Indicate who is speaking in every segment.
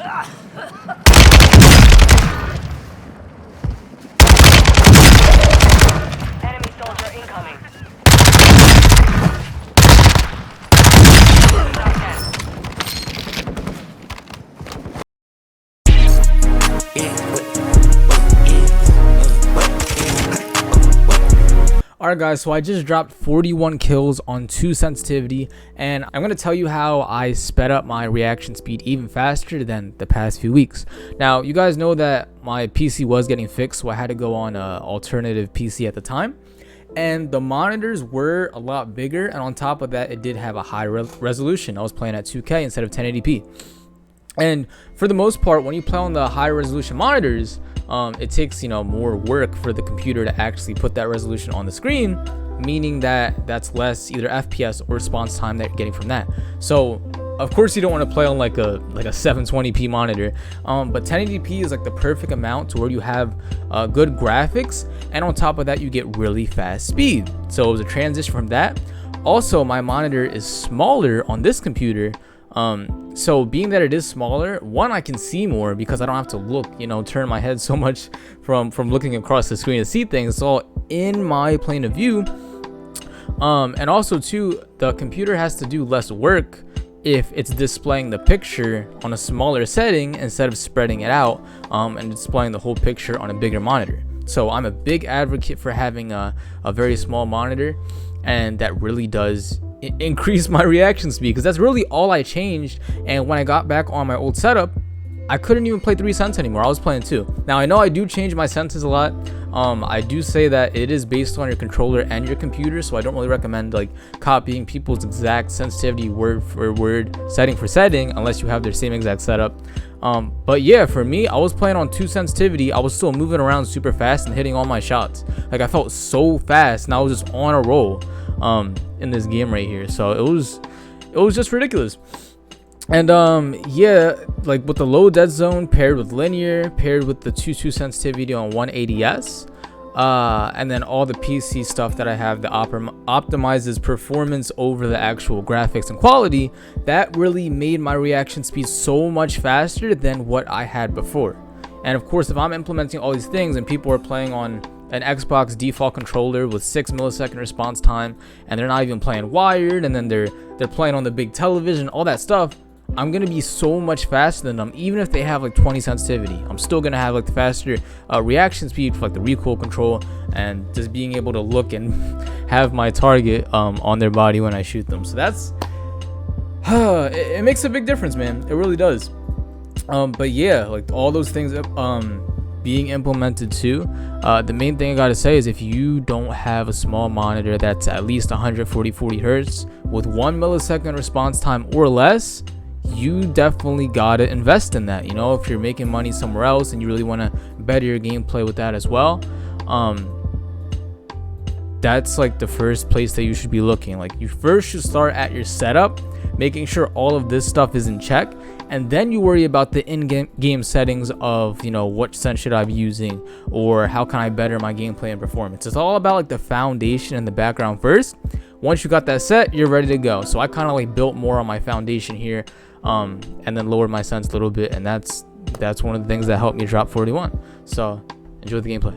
Speaker 1: Enemy soldier incoming.
Speaker 2: Alright guys, so I just dropped 41 kills on 2 sensitivity, and I'm going to tell you how I sped up my reaction speed even faster than the past few weeks. Now, you guys know that my PC was getting fixed, so I had to go on an alternative PC at the time. And the monitors were a lot bigger, and on top of that, it did have a high resolution. I was playing at 2K instead of 1080p. And for the most part, when you play on the high resolution monitors, it takes more work for the computer to actually put that resolution on the screen, meaning that that's less either FPS or response time that you're getting from that. So of course you don't want to play on like a 720p monitor, but 1080p is like the perfect amount to where you have good graphics, and on top of that you get really fast speed. So it was a transition from that. Also, my monitor is smaller on this computer. So being that it is smaller, one, I can see more because I don't have to look, turn my head so much from looking across the screen to see things. It's all in my plane of view. And also two, the computer has to do less work if it's displaying the picture on a smaller setting instead of spreading it out and displaying the whole picture on a bigger monitor. So I'm a big advocate for having a very small monitor, and that really does increase my reaction speed, because that's really all I changed. And when I got back on my old setup, I couldn't even play 3 cents anymore. I was playing 2. Now I know I do change my senses a lot. I do say that it is based on your controller and your computer, so I don't really recommend like copying people's exact sensitivity word for word, setting for setting, unless you have their same exact setup. But yeah, for me, I was playing on 2 sensitivity. I was still moving around super fast and hitting all my shots. Like, I felt so fast, and I was just on a roll in this game right here. So it was just ridiculous. And yeah, like with the low dead zone paired with linear, paired with the 2.2 sensitivity on 180s, and then all the PC stuff that I have that optimizes performance over the actual graphics and quality, that really made my reaction speed so much faster than what I had before. And of course, if I'm implementing all these things and people are playing on an Xbox default controller with 6 millisecond response time, and they're not even playing wired, and then they're playing on the big television, all that stuff, I'm gonna be so much faster than them. Even if they have like 20 sensitivity, I'm still gonna have like the faster reaction speed for like the recoil control, and just being able to look and have my target on their body when I shoot them. So that's it makes a big difference, man. It really does. But yeah, like all those things being implemented too. The main thing I gotta say is, if you don't have a small monitor that's at least 140 hertz with 1 millisecond response time or less, you definitely gotta invest in that. If you're making money somewhere else and you really want to better your gameplay with that as well, that's like the first place that you should be looking. Like, you first should start at your setup, making sure all of this stuff is in check, and then you worry about the in-game settings of what sense should I be using, or how can I better my gameplay and performance. It's all about like the foundation and the background first. Once you got that set, you're ready to go. So I kind of like built more on my foundation here, and then lowered my sense a little bit, and that's one of the things that helped me drop 41. So enjoy the gameplay.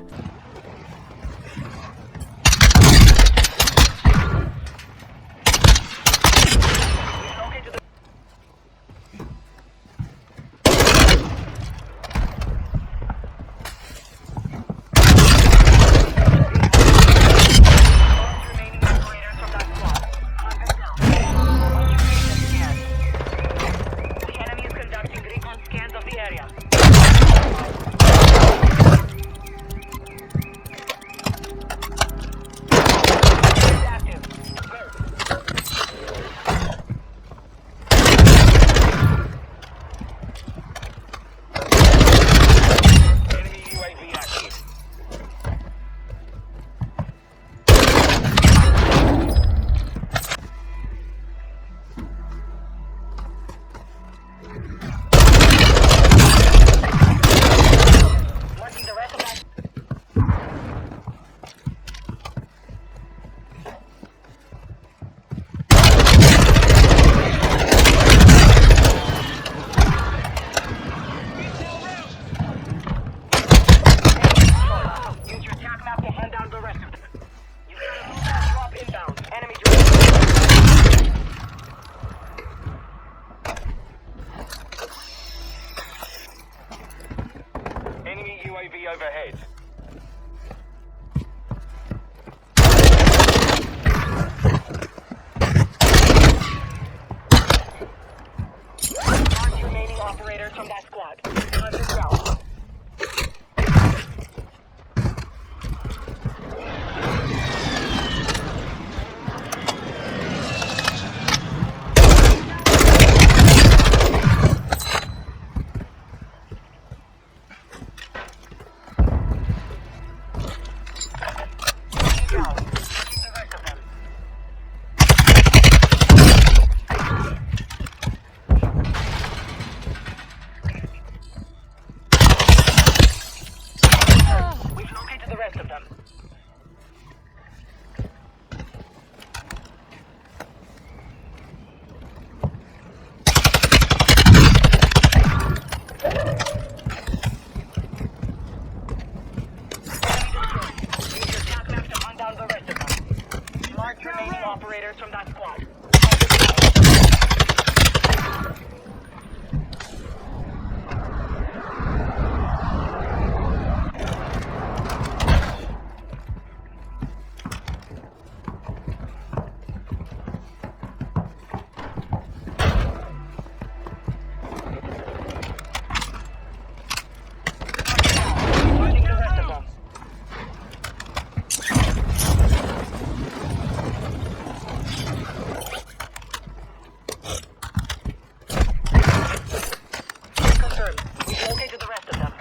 Speaker 3: overhead.
Speaker 1: Mark remaining operators from that squad. Hunt them down. We've located the rest of them. Use your tac map to hunt down the rest of them. Mark remaining operators from that squad. Hunting the rest of them. Confirmed. We've located the rest of them.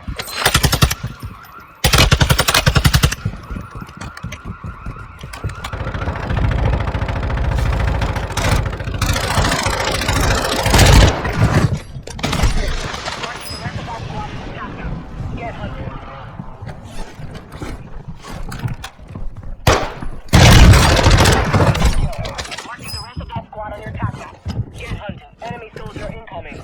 Speaker 1: Marking the rest of our squad in the task now. Get hunted. Marking the rest of that squad on your task map. Get hunting. Enemy soldier incoming.